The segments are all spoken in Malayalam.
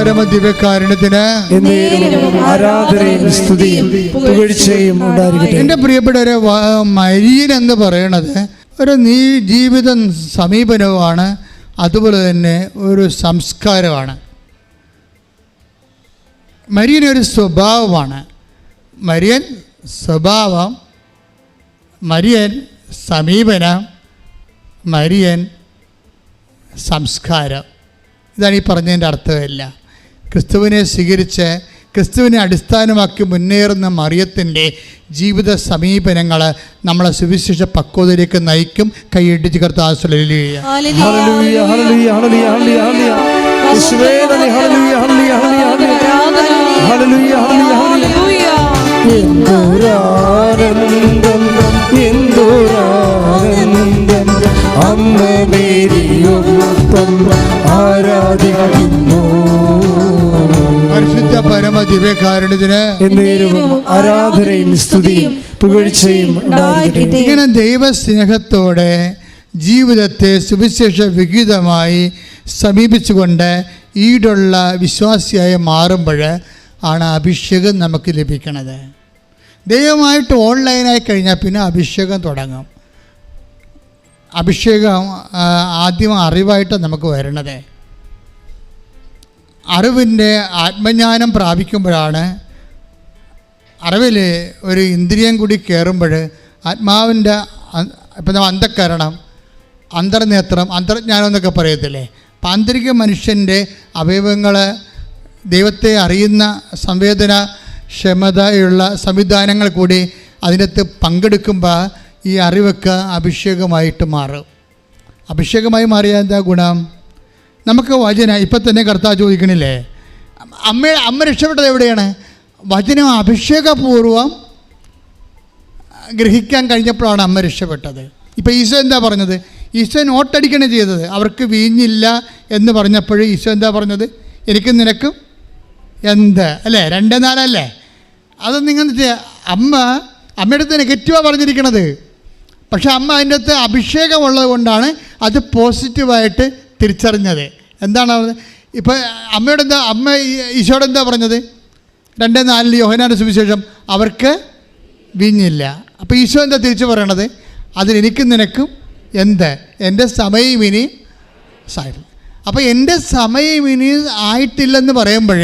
പരമദിവ്യകാരുണ്യത്തിന് ആരാധനയും സ്തുതിയും പുകഴ്ചയും ഉണ്ടായിരിക്കട്ടെ. എൻ്റെ പ്രിയപ്പെട്ടവരെ, മരിയൻ എന്ന് പറയണത് ഒരു ജീവിത സമീപനവുമാണ്, അതുപോലെ തന്നെ ഒരു സംസ്കാരമാണ്. മരിയൻ ഒരു സ്വഭാവമാണ്. മരിയൻ സ്വഭാവം, മരിയൻ സമീപനം, മരിയൻ സംസ്കാരം. ഇതാണ് ഈ പറഞ്ഞതിൻ്റെ അർത്ഥമല്ല. ക്രിസ്തുവിനെ സ്വീകരിച്ച് ക്രിസ്തുവിനെ അടിസ്ഥാനമാക്കി മുന്നേറുന്ന മറിയത്തിൻ്റെ ജീവിത സമീപനങ്ങൾ നമ്മളെ സുവിശേഷ പക്വതയിലേക്ക് നയിക്കും. കൈയിടിച്ച് കർത്താവ് ഹല്ലേലൂയ ഹല്ലേലൂയ ഹല്ലേലൂയ ഹല്ലേലൂയ യേശുവേ നന്ദി. ഹല്ലേലൂയ ഹല്ലേലൂയ ഹല്ലേലൂയ ഹല്ലേലൂയ എന്തൊരാനന്ദം എന്തൊരാനന്ദം അമ്മ മേരിയൊപ്പം ആരാധിക്കുന്നു. പരിശുദ്ധ പരമ ദിവ്യകാരുണ്യത്തിന് ആരാധനയും സ്തുതിയും പുകഴ്ചയും ഉണ്ടായിരിക്കട്ടെ. ഇങ്ങനെ ദൈവസ്നേഹത്തോടെ ജീവിതത്തെ സുവിശേഷ വിഹിതമായി സമീപിച്ചുകൊണ്ട് ഈടുള്ള വിശ്വാസിയായി മാറുമ്പോൾ ആണ് അഭിഷേകം നമുക്ക് ലഭിക്കണത്. ദൈവമായിട്ട് ഓൺലൈനായി കഴിഞ്ഞാൽ പിന്നെ അഭിഷേകം തുടങ്ങും. അഭിഷേകം ആദ്യം അറിവായിട്ട് നമുക്ക് വരണത്. അറിവിൻ്റെ ആത്മജ്ഞാനം പ്രാപിക്കുമ്പോഴാണ്, അറിവിൽ ഒരു ഇന്ദ്രിയം കൂടി കയറുമ്പോൾ ആത്മാവിൻ്റെ ഇപ്പം നമ്മൾ അന്ധക്കരണം, അന്തർനേത്രം, അന്തർജ്ഞാനം എന്നൊക്കെ പറയത്തില്ലേ. അപ്പം ആന്തരിക മനുഷ്യൻ്റെ അവയവങ്ങൾ ദൈവത്തെ അറിയുന്ന സംവേദന ക്ഷമതയുള്ള സംവിധാനങ്ങൾ കൂടി അതിനകത്ത് പങ്കെടുക്കുമ്പോൾ ഈ അറിവൊക്കെ അഭിഷേകമായിട്ട് മാറും. അഭിഷേകമായി മാറിയാൽ എന്താ ഗുണം? നമുക്ക് വചനം ഇപ്പം തന്നെ കർത്താവ് ചോദിക്കണില്ലേ, അമ്മ രക്ഷപ്പെട്ടത് എവിടെയാണ്? വചനം അഭിഷേകപൂർവം ഗ്രഹിക്കാൻ കഴിഞ്ഞപ്പോഴാണ് അമ്മ രക്ഷപ്പെട്ടത്. ഇപ്പം ഈശോ എന്താ പറഞ്ഞത്? ഈശോ നോട്ടടിക്കണേ ചെയ്തത്. അവർക്ക് വീഞ്ഞില്ല എന്ന് പറഞ്ഞപ്പോൾ ഈശോ എന്താ പറഞ്ഞത്? എനിക്കും നിനക്കും എന്ത് അല്ലേ? 2:4 അല്ലേ? അത് നിങ്ങൾ അമ്മയുടെ അടുത്ത് നെഗറ്റീവാണ് പറഞ്ഞിരിക്കണത്. പക്ഷെ അമ്മ അതിൻ്റെ അകത്ത് അഭിഷേകമുള്ളത് കൊണ്ടാണ് അത് പോസിറ്റീവായിട്ട് തിരിച്ചറിഞ്ഞത്. എന്താണ് ഇപ്പോൾ അമ്മ ഈശോയോട് എന്താ പറഞ്ഞത്? 2:4 യോഹന്നാന്റെ സുവിശേഷം, അവർക്ക് വീഞ്ഞില്ല. അപ്പോൾ ഈശോ എന്താ തിരിച്ചു പറയണത്? അതിനെനിക്കും നിനക്കും എന്ത്? എൻ്റെ സമയം ഇനി സായില്ല. അപ്പോൾ എൻ്റെ സമയം ഇനി ആയിട്ടില്ലെന്ന് പറയുമ്പോൾ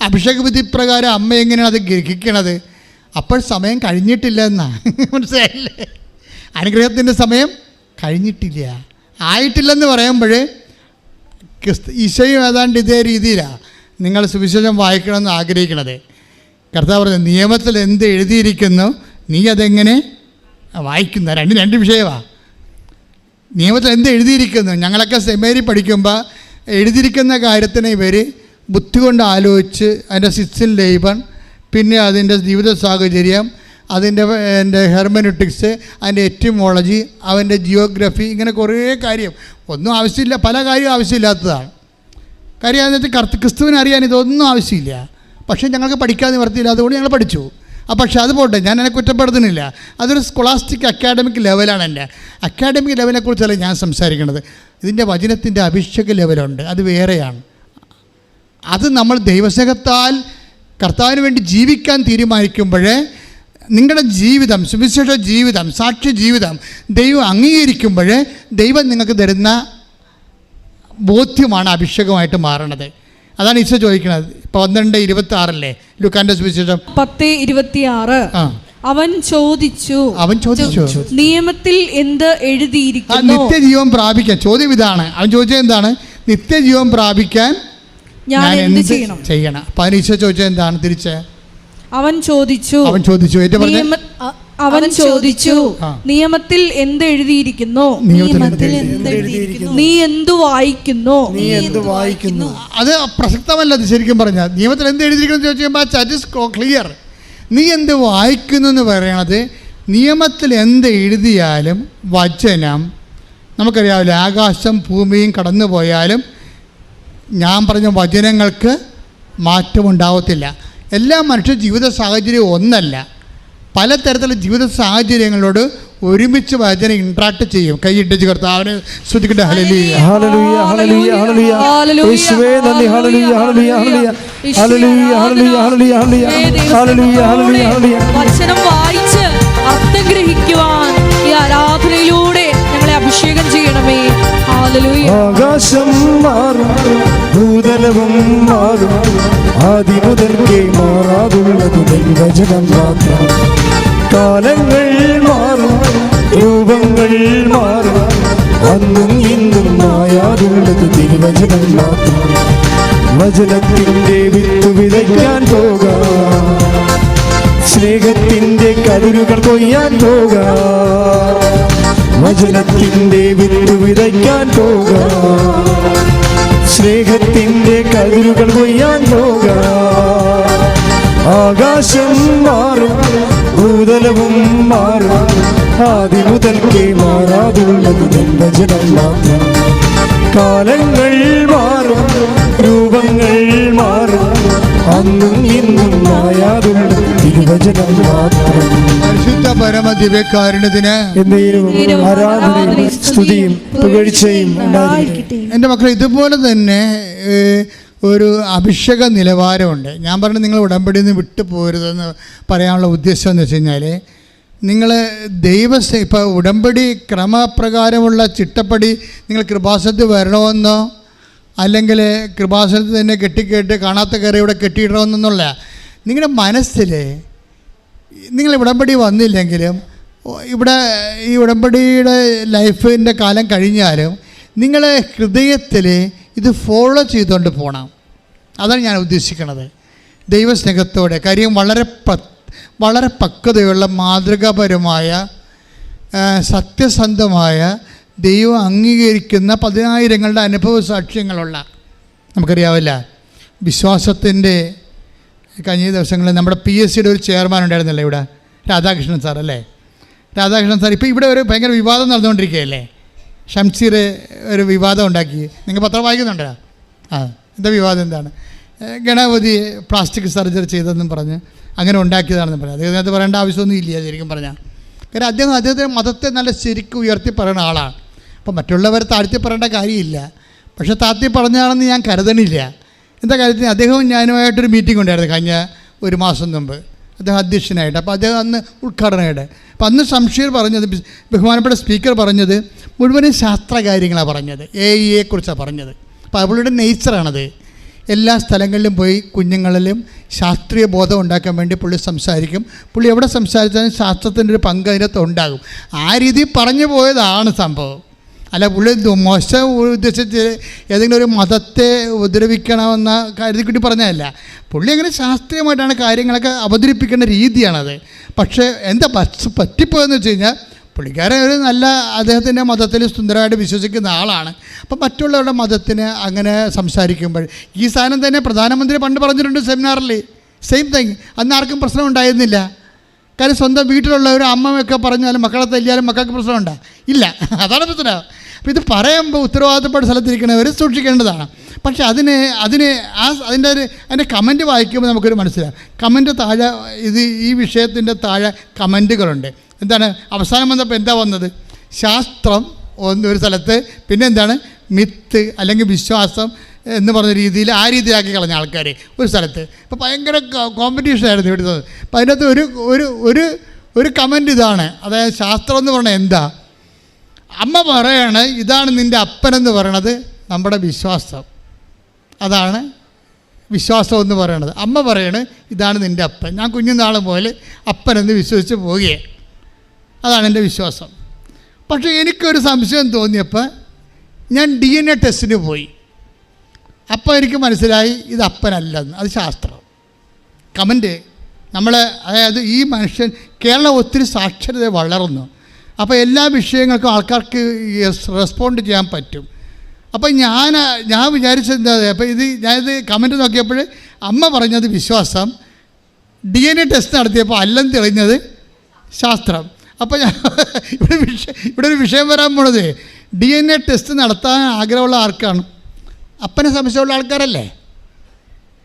അഭിഷേകവിധി പ്രകാരം അമ്മ എങ്ങനെയാണ് അത് ഗ്രഹിക്കണത്? അപ്പോൾ സമയം കഴിഞ്ഞിട്ടില്ല എന്നാണ്. മനസ്സിലായില്ലേ? അനുഗ്രഹത്തിൻ്റെ സമയം കഴിഞ്ഞിട്ടില്ല, ആയിട്ടില്ലെന്ന് പറയുമ്പോൾ ഈശോയും ഏതാണ്ട് ഇതേ രീതിയിലാണ് നിങ്ങൾ സുവിശേഷം വായിക്കണമെന്ന് ആഗ്രഹിക്കണത്. കർത്താവ് പറഞ്ഞത്, നിയമത്തിൽ എന്ത് എഴുതിയിരിക്കുന്നു നീ അതെങ്ങനെ വായിക്കുന്ന? രണ്ട് വിഷയമാണ്. നിയമത്തിൽ എന്ത് എഴുതിയിരിക്കുന്നു? ഞങ്ങളൊക്കെ സെമിനാരി പഠിക്കുമ്പോൾ എഴുതിയിരിക്കുന്ന കാര്യത്തിന് ഇവർ ബുദ്ധി കൊണ്ട് ആലോചിച്ച് അതിൻ്റെ സിക്സിൽ ലേബൺ, പിന്നെ അതിൻ്റെ ജീവിത സാഹചര്യം, അതിൻ്റെ ഹെർമനറ്റിക്സ്, അതിൻ്റെ എറ്റിമോളജി, അവൻ്റെ ജിയോഗ്രഫി, ഇങ്ങനെ കുറേ കാര്യം ഒന്നും ആവശ്യമില്ല, പല കാര്യം ആവശ്യമില്ലാത്തതാണ്. കാര്യം അതിനകത്ത് ക്രിസ്തുവിനെ അറിയാൻ ഇതൊന്നും ആവശ്യമില്ല. പക്ഷേ ഞങ്ങൾക്ക് പഠിക്കാൻ നിവർത്തിയില്ല, അതുകൊണ്ട് ഞങ്ങൾ പഠിച്ചു. പക്ഷേ അത് പോട്ടെ, ഞാൻ എന്നെ കുറ്റപ്പെടുത്തുന്നില്ല. അതൊരു സ്കോളാസ്റ്റിക് അക്കാഡമിക് ലെവലാണ്. എൻ്റെ അക്കാഡമിക് ലെവലിനെക്കുറിച്ചല്ല ഞാൻ സംസാരിക്കുന്നത്. ഇതിൻ്റെ വചനത്തിൻ്റെ അഭിഷേക ലെവലുണ്ട്, അത് വേറെയാണ്. അത് നമ്മൾ ദൈവസ്നേഹത്താൽ കർത്താവിന് വേണ്ടി ജീവിക്കാൻ തീരുമാനിക്കുമ്പോൾ നിങ്ങളുടെ ജീവിതം, സുവിശേഷ ജീവിതം, സാക്ഷ്യ ജീവിതം ദൈവം അംഗീകരിക്കുമ്പോൾ ദൈവം നിങ്ങൾക്ക് തരുന്ന ബോധ്യമാണ് അഭിഷേകമായിട്ട് മാറണത്. അതാണ് ഈശോ ചോദിക്കുന്നത്. 12:26 ലൂക്കാന്റെ സുവിശേഷം 10:26. അവൻ ചോദിച്ചു നിയമത്തിൽ എന്ത് എഴുതിയിരിക്കുന്നു? നിത്യജീവൻ പ്രാപിക്കാൻ. ചോദ്യം ഇതാണ്. അവൻ ചോദിച്ചത് എന്താണ്? നിത്യജീവൻ പ്രാപിക്കാൻ ഞാൻ എന്ത് ചെയ്യണം? അപ്പൊ അതിന് ഈശോ ചോദിച്ചത് എന്താണ്? തിരിച്ച് അവൻ ചോദിച്ചു നിയമത്തിൽ എന്ത് എഴുതിയിരിക്കുന്നു? നീ എന്തു വായിക്കുന്നു? അത് പ്രസക്തമല്ല. അത് ശരിക്കും പറഞ്ഞാൽ നിയമത്തിൽ എന്ത് എഴുതിയിരിക്കുന്നു ചോദിക്കുമ്പോൾ ദാറ്റ് ഈസ് ക്ലിയർ. നീ എന്ത് വായിക്കുന്നു എന്ന് പറയണത്, നിയമത്തിൽ എന്ത് എഴുതിയാലും വചനം നമുക്കറിയാമല്ലോ, ആകാശം ഭൂമിയും കടന്നു പോയാലും ഞാൻ പറഞ്ഞ വചനങ്ങൾക്ക് മാറ്റമുണ്ടാവത്തില്ല. എല്ലാ മനുഷ്യ ജീവിത സാഹചര്യവും ഒന്നല്ല. പലതരത്തിലുള്ള ജീവിത സാഹചര്യങ്ങളോട് ഒരുമിച്ച് വചനം ഇൻട്രാക്ട് ചെയ്യും. കൈയിട്ടിച്ച് കർത്താവിനെ സ്തുതിക്കട്ടെ. ഹല്ലേലൂയ ഹല്ലേലൂയ ഹല്ലേലൂയ ഹല്ലേലൂയ യേശുവേ നന്ദി. ഹല്ലേലൂയ ഹല്ലേലൂയ ഹല്ലേലൂയ ഹല്ലേലൂയ ഹല്ലേലൂയ ഹല്ലേലൂയ ഹല്ലേലൂയ ഹല്ലേലൂയ ഹല്ലേലൂയ. വചനം വായിച്ച് അർത്ഥം ഗ്രഹിക്കുവാൻ ഈ ആരാധനയിലൂടെ ഞങ്ങളെ അഭിഷേകം ചെയ്യണമേ. ഹല്ലേലൂയ. ആകാശം മാറും, ഭൂതലവും മാറും, ആദി മുതൽക്കേ മാറാതുള്ളത് ദൈവവചനം മാത്രം. കാലങ്ങൾ മാറും, രൂപങ്ങൾ മാറും, അന്നും ഇന്നും മായാതുള്ളത് തിരുവചനം മാത്രം. വചനത്തിന്റെ വിത്ത് വിതയ്ക്കാൻ പോകാം, സ്നേഹത്തിന്റെ കതിരുകൾ കൊയ്യാൻ പോകാം. വചനത്തിന്റെ വിത്ത് വിതയ്ക്കാൻ പോകാം, സ്നേഹത്തിന്റെ കതിരുകൾ കൊയ്യാൻ പോകാം. ആകാശം മാറും, ഭൂതലവും മാറും, ആദി മുതൽക്കേ മാറാതുള്ളത് വചനം മാത്രം. കാലങ്ങൾ മാറും, രൂപങ്ങൾ മാറും, അന്നും ഇന്നും മായാതുള്ളത് തിരുവചനം മാത്രം. പരിശുദ്ധ പരമ ദിവ്യകാരുണ്യത്തിന് എന്നേരവും ആരാധനയും സ്തുതിയും പുകഴ്ചയും ഉണ്ടായിരിക്കട്ടെ. എൻ്റെ മക്കളെ, ഇതുപോലെ തന്നെ ഒരു അഭിഷേക നിലവാരമുണ്ട്. ഞാൻ പറഞ്ഞു നിങ്ങൾ ഉടമ്പടിയിൽ നിന്ന് വിട്ടു പോരുതെന്ന് പറയാനുള്ള ഉദ്ദേശം എന്ന് വെച്ച് കഴിഞ്ഞാൽ, നിങ്ങൾ ഇപ്പോൾ ഉടമ്പടി ക്രമപ്രകാരമുള്ള ചിട്ടപ്പടി നിങ്ങൾ കൃപാസനത്തിൽ വരണമെന്നോ അല്ലെങ്കിൽ കൃപാസനത്തിൽ തന്നെ കെട്ടിക്കേട്ട് കാണാത്ത കയറി ഇവിടെ കെട്ടിയിടണമെന്നൊന്നുമില്ല. നിങ്ങളുടെ മനസ്സിൽ നിങ്ങൾ ഉടമ്പടി വന്നില്ലെങ്കിലും ഇവിടെ ഈ ഉടമ്പടിയുടെ ലൈഫിൻ്റെ കാലം കഴിഞ്ഞാലും നിങ്ങളെ ഹൃദയത്തിൽ ഇത് ഫോളോ ചെയ്തുകൊണ്ട് പോകണം. അതാണ് ഞാൻ ഉദ്ദേശിക്കുന്നത്. ദൈവസ്നേഹത്തോടെ, കാര്യം വളരെ പക്വതയുള്ള മാതൃകാപരമായ സത്യസന്ധമായ ദൈവം അംഗീകരിക്കുന്ന 10,000ങ്ങളുടെ അനുഭവ സാക്ഷ്യങ്ങളുള്ള, നമുക്കറിയാവില്ല, വിശ്വാസത്തിൻ്റെ കഴിഞ്ഞ ദിവസങ്ങളിൽ നമ്മുടെ PSCയുടെ ഒരു ചെയർമാൻ ഉണ്ടായിരുന്നല്ലേ ഇവിടെ, രാധാകൃഷ്ണൻ സാർ അല്ലേ? രാധാകൃഷ്ണൻ സാർ ഇപ്പോൾ ഇവിടെ ഒരു ഭയങ്കര വിവാദം നടന്നുകൊണ്ടിരിക്കുകയല്ലേ? ഷംസീർ ഒരു വിവാദം ഉണ്ടാക്കി. നിങ്ങൾ പത്രം വായിക്കുന്നുണ്ടോ? എന്താ വിവാദം? എന്താണ്? ഗണപതി പ്ലാസ്റ്റിക് സർജറി ചെയ്തതെന്നും പറഞ്ഞ് അങ്ങനെ ഉണ്ടാക്കിയതാണെന്ന് പറഞ്ഞു. അദ്ദേഹത്തിനകത്ത് പറയേണ്ട ആവശ്യമൊന്നും ഇല്ല ശരിക്കും പറഞ്ഞാൽ. കാരണം അദ്ദേഹത്തെ മതത്തെ നല്ല ശരിക്കും ഉയർത്തി പറയുന്ന ആളാണ്. അപ്പോൾ മറ്റുള്ളവരെ താഴ്ത്തി പറയേണ്ട കാര്യമില്ല. പക്ഷേ താഴ്ത്തി പറഞ്ഞാണെന്ന് ഞാൻ കരുതണില്ല. എന്താ കാര്യത്തിന്, അദ്ദേഹവും ഞാനുമായിട്ടൊരു മീറ്റിംഗ് ഉണ്ടായിരുന്നു കഴിഞ്ഞ ഒരു മാസം മുമ്പ്, അദ്ദേഹം അധ്യക്ഷനായിട്ട്. അപ്പോൾ അദ്ദേഹം അന്ന് ഉദ്ഘാടനമായിട്ട്. അപ്പോൾ അന്ന് ഷംസീർ പറഞ്ഞത്, ബഹുമാനപ്പെട്ട സ്പീക്കർ പറഞ്ഞത് മുഴുവനും ശാസ്ത്ര കാര്യങ്ങളാണ് പറഞ്ഞത്, AEയെക്കുറിച്ചാണ് പറഞ്ഞത്. അപ്പോൾ അവളുടെ നേച്ചറാണത്. എല്ലാ സ്ഥലങ്ങളിലും പോയി കുഞ്ഞുങ്ങളിലും ശാസ്ത്രീയ ബോധം ഉണ്ടാക്കാൻ വേണ്ടി പുള്ളി സംസാരിക്കും. പുള്ളി എവിടെ സംസാരിച്ചാലും ശാസ്ത്രത്തിൻ്റെ ഒരു പങ്ക് അതിനകത്ത് ഉണ്ടാകും. ആ രീതിയിൽ പറഞ്ഞു പോയതാണ് സംഭവം. അല്ല പുള്ളി മോശം ഉദ്ദേശിച്ച് ഏതെങ്കിലും ഒരു മതത്തെ ഉപദ്രവിക്കണമെന്ന കാര്യത്തിൽ കൂടി പറഞ്ഞതല്ല. പുള്ളി അങ്ങനെ ശാസ്ത്രീയമായിട്ടാണ് കാര്യങ്ങളൊക്കെ അവതരിപ്പിക്കേണ്ട രീതിയാണത്. പക്ഷേ എന്താ പറ്റിപ്പോയെന്ന് വെച്ച് കഴിഞ്ഞാൽ, പുള്ളിക്കാരൻ ഒരു നല്ല അദ്ദേഹത്തിൻ്റെ മതത്തിൽ സുന്ദരമായിട്ട് വിശ്വസിക്കുന്ന ആളാണ്. അപ്പം മറ്റുള്ളവരുടെ മതത്തിന് അങ്ങനെ സംസാരിക്കുമ്പോൾ ഈ സാധനം തന്നെ പ്രധാനമന്ത്രി പണ്ട് പറഞ്ഞിട്ടുണ്ട് സെമിനാറിൽ, സെയിം തിങ്. അന്ന് ആർക്കും പ്രശ്നം ഉണ്ടായിരുന്നില്ല. കാര്യം സ്വന്തം വീട്ടിലുള്ള ഒരു അമ്മയൊക്കെ പറഞ്ഞാലും മക്കളെ തല്ലിയാലും മക്കൾക്ക് പ്രശ്നമുണ്ടോ? ഇല്ല. അതാണ് പ്രശ്നം. അപ്പോൾ ഇത് പറയുമ്പോൾ ഉത്തരവാദിത്തപ്പെട്ട സ്ഥലത്തിരിക്കുന്നവർ സൂക്ഷിക്കേണ്ടതാണ്. പക്ഷേ അതിൻ്റെ കമൻറ്റ് വായിക്കുമ്പോൾ നമുക്കൊരു മനസ്സിലാവും. കമൻറ്റ് താഴെ ഈ വിഷയത്തിൻ്റെ താഴെ കമൻറ്റുകളുണ്ട്. എന്താണ് അവസാനം വന്നപ്പോൾ എന്താ വന്നത്? ശാസ്ത്രം ഒരു സ്ഥലത്ത്, പിന്നെ എന്താണ് മിത്ത് അല്ലെങ്കിൽ വിശ്വാസം എന്ന് പറഞ്ഞ രീതിയിൽ ആ രീതിയിലാക്കി കളഞ്ഞ ആൾക്കാർ ഒരു സ്ഥലത്ത്. ഇപ്പോൾ ഭയങ്കര കോമ്പറ്റീഷൻ ആയിരുന്നു ഇവിടുത്തെ. അപ്പോൾ അതിനകത്ത് ഒരു കമൻറ്റ് ഇതാണ്, അതായത് ശാസ്ത്രം എന്ന് പറഞ്ഞാൽ എന്താ? അമ്മ പറയാണ് ഇതാണ് നിൻ്റെ അപ്പനെന്ന് പറയണത് നമ്മുടെ വിശ്വാസം. അതാണ് വിശ്വാസം എന്ന് പറയണത്. അമ്മ പറയണ് ഇതാണ് നിൻ്റെ അപ്പൻ. ഞാൻ കുഞ്ഞുനാൾ പോലെ അപ്പനെന്ന് വിശ്വസിച്ച് പോവുകയാണ്. അതാണ് എൻ്റെ വിശ്വാസം. പക്ഷേ എനിക്കൊരു സംശയം തോന്നിയപ്പോൾ ഞാൻ DNA ടെസ്റ്റിന് പോയി. അപ്പോൾ എനിക്ക് മനസ്സിലായി ഇത് അപ്പനല്ലെന്ന്. അത് ശാസ്ത്രം. കമൻറ്റ് അതായത് ഈ മനുഷ്യൻ, കേരളം ഒത്തിരി സാക്ഷരത വളർന്നു. അപ്പോൾ എല്ലാ വിഷയങ്ങൾക്കും ആൾക്കാർക്ക് റെസ്പോണ്ട് ചെയ്യാൻ പറ്റും. അപ്പോൾ ഞാൻ വിചാരിച്ചത് എന്താ, അപ്പോൾ ഞാനിത് കമൻറ്റ് നോക്കിയപ്പോൾ അമ്മ പറഞ്ഞത് വിശ്വാസം, DNA ടെസ്റ്റ് നടത്തിയപ്പോൾ അല്ലെന്ന് തെളിഞ്ഞത് ശാസ്ത്രം. അപ്പോൾ ഇവിടെ ഒരു വിഷയം വരാൻ പോണത്, DNA ടെസ്റ്റ് നടത്താൻ ആഗ്രഹമുള്ള ആർക്കാണ്? അപ്പനെ സംശയമുള്ള ആൾക്കാരല്ലേ?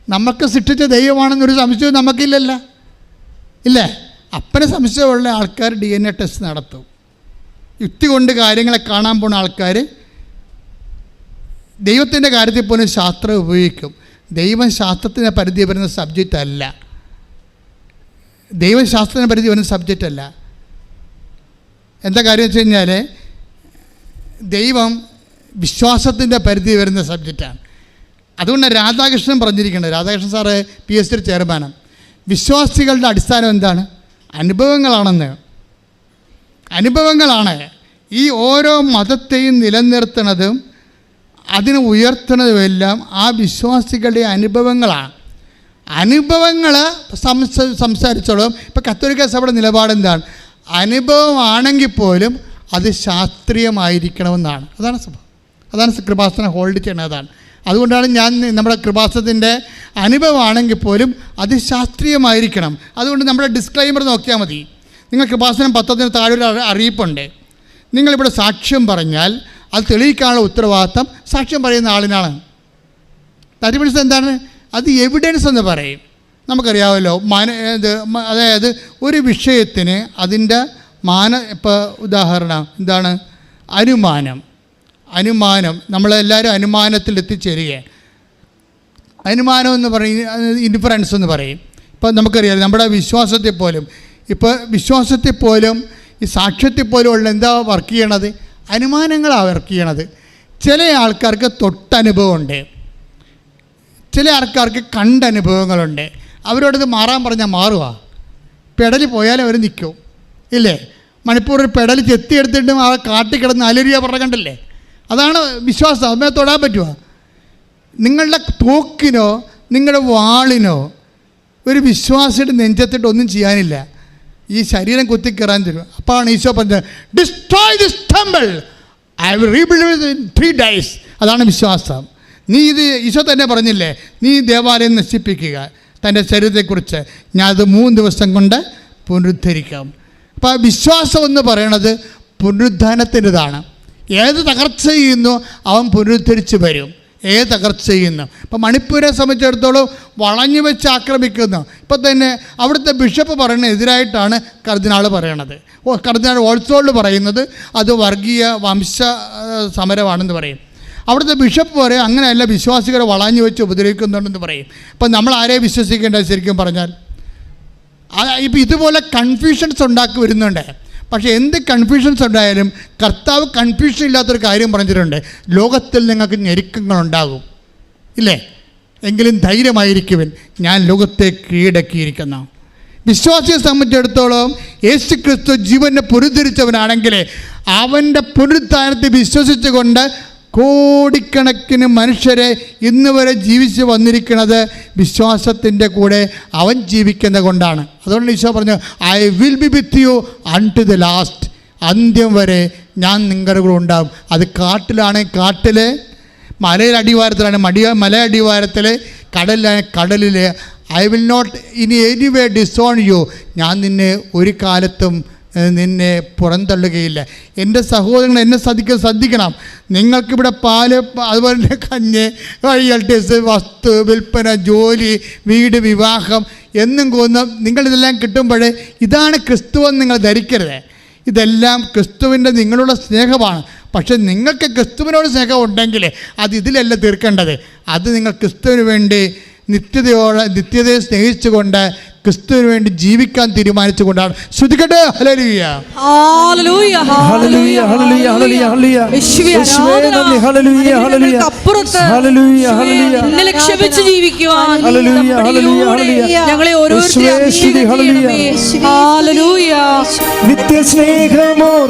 നമുക്ക് സൃഷ്ടിച്ച ദൈവമാണെന്നൊരു സംശയവും നമുക്കില്ലല്ലോ, ഇല്ലേ? അപ്പനെ സംശയമുള്ള ആൾക്കാർ DNA ടെസ്റ്റ് നടത്തും. യുക്തി കൊണ്ട് കാര്യങ്ങളെ കാണാൻ പോകുന്ന ആൾക്കാർ ദൈവത്തിൻ്റെ കാര്യത്തിൽ പോലും ശാസ്ത്രം ഉപയോഗിക്കും. ദൈവം ശാസ്ത്രത്തിന് പരിധി വരുന്ന സബ്ജക്റ്റ് അല്ല. ദൈവശാസ്ത്രത്തിന് പരിധി വരുന്ന സബ്ജക്റ്റ് അല്ല. എന്താ കാര്യം വെച്ച് കഴിഞ്ഞാൽ ദൈവം വിശ്വാസത്തിൻ്റെ പരിധി വരുന്ന സബ്ജക്റ്റാണ്. അതുകൊണ്ട് രാധാകൃഷ്ണൻ പറഞ്ഞിരിക്കുന്നത്, രാധാകൃഷ്ണൻ സാറ് PhD ചെയർമാനാണ്, വിശ്വാസികളുടെ അടിസ്ഥാനം എന്താണ്? അനുഭവങ്ങളാണെന്ന്. അനുഭവങ്ങളാണ് ഈ ഓരോ മതത്തെയും നിലനിർത്തുന്നതും അതിനെ ഉയർത്തുന്നതുമെല്ലാം ആ വിശ്വാസികളുടെ അനുഭവങ്ങളാണ്. അനുഭവങ്ങൾ സംസാരിച്ചോളും. ഇപ്പോൾ കത്തോലിക്ക സഭയുടെ നിലപാടെന്താണ്? അനുഭവമാണെങ്കിൽ പോലും അത് ശാസ്ത്രീയമായിരിക്കണമെന്നാണ്. അതാണ് സഭ, അതാണ് കൃപാസനം ഹോൾഡ് ചെയ്യുന്നത്. അതാണ് അതുകൊണ്ടാണ് ഞാൻ നമ്മുടെ കൃപാസനത്തിൻ്റെ അനുഭവമാണെങ്കിൽ പോലും അത് ശാസ്ത്രീയമായിരിക്കണം. അതുകൊണ്ട് നമ്മുടെ ഡിസ്ക്ലൈമർ നോക്കിയാൽ മതി. നിങ്ങൾ കൃപാസനം 10 താഴെ ഒരു അറിയിപ്പുണ്ട്. നിങ്ങളിവിടെ സാക്ഷ്യം പറഞ്ഞാൽ അത് തെളിയിക്കാനുള്ള ഉത്തരവാദിത്തം സാക്ഷ്യം പറയുന്ന ആളിനാണ്. തരിമനസ് എന്താണ്? അത് എവിഡൻസ് എന്ന് പറയും. നമുക്കറിയാമല്ലോ, അതായത് ഒരു വിഷയത്തിന് അതിൻ്റെ ഇപ്പോൾ ഉദാഹരണം എന്താണ്? അനുമാനം നമ്മളെല്ലാവരും അനുമാനത്തിൽ എത്തിച്ചേരുകയാണ്. അനുമാനം എന്ന് പറയും, ഇൻഫറൻസ് എന്ന് പറയും. ഇപ്പം നമുക്കറിയാം നമ്മുടെ വിശ്വാസത്തെ പോലും ഈ സാക്ഷ്യത്തിൽ പോലും ഉള്ള എന്താ വർക്ക് ചെയ്യണത്? അനുമാനങ്ങളാണ് വർക്ക് ചെയ്യണത്. ചില ആൾക്കാർക്ക് തൊട്ടനുഭവമുണ്ട്, ചില ആൾക്കാർക്ക് കണ്ടനുഭവങ്ങളുണ്ട്. അവരോടത് മാറാൻ പറഞ്ഞാൽ മാറുക. പെടൽ പോയാലും അവർ നിൽക്കും, ഇല്ലേ? മണിപ്പൂരിൽ പെടൽ ചെത്തിയെടുത്തിട്ട് ആ കാട്ടിക്കിടന്ന് അലരിയ പറഞ്ഞ കണ്ടല്ലേ? അതാണ് വിശ്വാസം. അതിനെ തൊടാൻ പറ്റുമോ? നിങ്ങളുടെ തോക്കിനോ നിങ്ങളുടെ വാളിനോ ഒരു വിശ്വാസിയുടെ നെഞ്ചത്തിട്ട് ഒന്നും ചെയ്യാനില്ല. ഈ ശരീരം കുത്തിക്കയറാൻ തരും. അപ്പോഴാണ് ഈശോ പറഞ്ഞത്, destroy this temple, I will rebuild in 3 days. അതാണ് വിശ്വാസം. നീ ഇത് ഈശോ തന്നെ പറഞ്ഞില്ലേ, നീ ദേവാലയം നശിപ്പിക്കുക, തൻ്റെ ശരീരത്തെക്കുറിച്ച് ഞാൻ അത് 3 ദിവസം കൊണ്ട് പുനരുദ്ധരിക്കാം. അപ്പോൾ വിശ്വാസം എന്ന് പറയണത് പുനരുദ്ധാനത്തിൻ്റെതാണ്. ഏത് തകർച്ച ചെയ്യുന്നു അവൻ പുനരുദ്ധരിച്ച് വരും. ഏത് തകർച്ച ചെയ്യുന്നു. ഇപ്പം മണിപ്പൂരെ സംബന്ധിച്ചിടത്തോളം വളഞ്ഞു വെച്ച് ആക്രമിക്കുന്നു. ഇപ്പം തന്നെ അവിടുത്തെ ബിഷപ്പ് പറയുന്ന എതിരായിട്ടാണ് കർദിനാൾ പറയണത്. കർദിനാൾ ഓൾസോൾഡ് പറയുന്നത് അത് വർഗീയ വംശ സമരമാണെന്ന് പറയും. അവിടുത്തെ ബിഷപ്പ് പറയും അങ്ങനെയല്ല, വിശ്വാസികളെ വളഞ്ഞു വെച്ച് ഉപദ്രവിക്കുന്നുണ്ടെന്ന് പറയും. അപ്പം നമ്മൾ ആരെയും വിശ്വസിക്കേണ്ടത് ശരിക്കും പറഞ്ഞാൽ? ഇപ്പം ഇതുപോലെ കൺഫ്യൂഷൻസ് ഉണ്ടാക്കി വരുന്നുണ്ട്. പക്ഷേ എന്ത് കൺഫ്യൂഷൻസ് ഉണ്ടായാലും കർത്താവ് കൺഫ്യൂഷൻ ഇല്ലാത്തൊരു കാര്യം പറഞ്ഞിട്ടുണ്ട്, ലോകത്തിൽ നിങ്ങൾക്ക് ഞെരുക്കങ്ങളുണ്ടാകും, ഇല്ലേ? എങ്കിലും ധൈര്യമായിരിക്കുവിൻ, ഞാൻ ലോകത്തെ കീഴടക്കിയിരിക്കുന്നു. വിശ്വാസിയെ സംബന്ധിച്ചിടത്തോളം യേശു ക്രിസ്തു ജീവനെ പുനരുദ്ധരിച്ചവനാണെങ്കിൽ അവൻ്റെ പുനരുദ്ധാനത്തെ വിശ്വസിച്ചുകൊണ്ട് കോടിക്കണക്കിന് മനുഷ്യരെ ഇന്ന് വരെ ജീവിച്ച് വന്നിരിക്കുന്നത് വിശ്വാസത്തിൻ്റെ കൂടെ അവൻ ജീവിക്കുന്നത് കൊണ്ടാണ്. അതുകൊണ്ട് ഈശോ പറഞ്ഞു, I will be with you unto the last. അന്ത്യം വരെ ഞാൻ നിങ്ങളുടെ കൂടെ ഉണ്ടാകും. അത് കാട്ടിലാണെങ്കിൽ കാട്ടിൽ, മലയുടെ അടിവാരത്തിലാണ് മല അടിവാരത്തിൽ, കടലിൽ. I will not in any way disown you. ഞാൻ നിന്നെ ഒരു കാലത്തും നിന്നെ പുറന്തള്ളുകയില്ല. എൻ്റെ സഹോദരങ്ങൾ എന്നെ ശ്രദ്ധിക്കണം. നിങ്ങൾക്കിവിടെ പാല്, അതുപോലെ കഞ്ഞ്, വഴിയൽട്ടേഴ്സ്, വസ്തു, വിൽപ്പന, ജോലി, വീട്, വിവാഹം എന്നും കൊന്നും നിങ്ങളിതെല്ലാം കിട്ടുമ്പോഴേ ഇതാണ് ക്രിസ്തുവെന്ന് നിങ്ങൾ ധരിക്കരുത്. ഇതെല്ലാം ക്രിസ്തുവിൻ്റെ നിങ്ങളുടെ സ്നേഹമാണ്. പക്ഷെ നിങ്ങൾക്ക് ക്രിസ്തുവിനോട് സ്നേഹം ഉണ്ടെങ്കിൽ അത് ഇതിലല്ല തീർക്കേണ്ടത്. അത് നിങ്ങൾ ക്രിസ്തുവിന് വേണ്ടി നിത്യതയെ സ്നേഹിച്ചുകൊണ്ട് ക്രിസ്തുവിന് വേണ്ടി ജീവിക്കാൻ തീരുമാനിച്ചുകൊണ്ടാണ്. ശ്രുതികട്ടെ. ഹല്ലേലൂയ, ഹല്ലേലൂയ, ഹല്ലേലൂയ, ഹല്ലേലൂയ, ഹല്ലേലൂയ. ഹല്ലേലൂയ, ഹല്ലേലൂയ, അപ്പുറത്ത് ഹല്ലേലൂയ, ഹല്ലേലൂയ, നിന്നെ ലക്ഷ്യമിച്ച് ജീവിക്കുവാൻ ഹല്ലേലൂയ, ഹല്ലേലൂയ, ഹല്ലേലൂയ, ഞങ്ങളെ ഓരോരുത്തരെയും ഹല്ലേലൂയ. ഹല്ലേലൂയ. നിത്യസ്നേഹമോർക്കുമ്പോൾ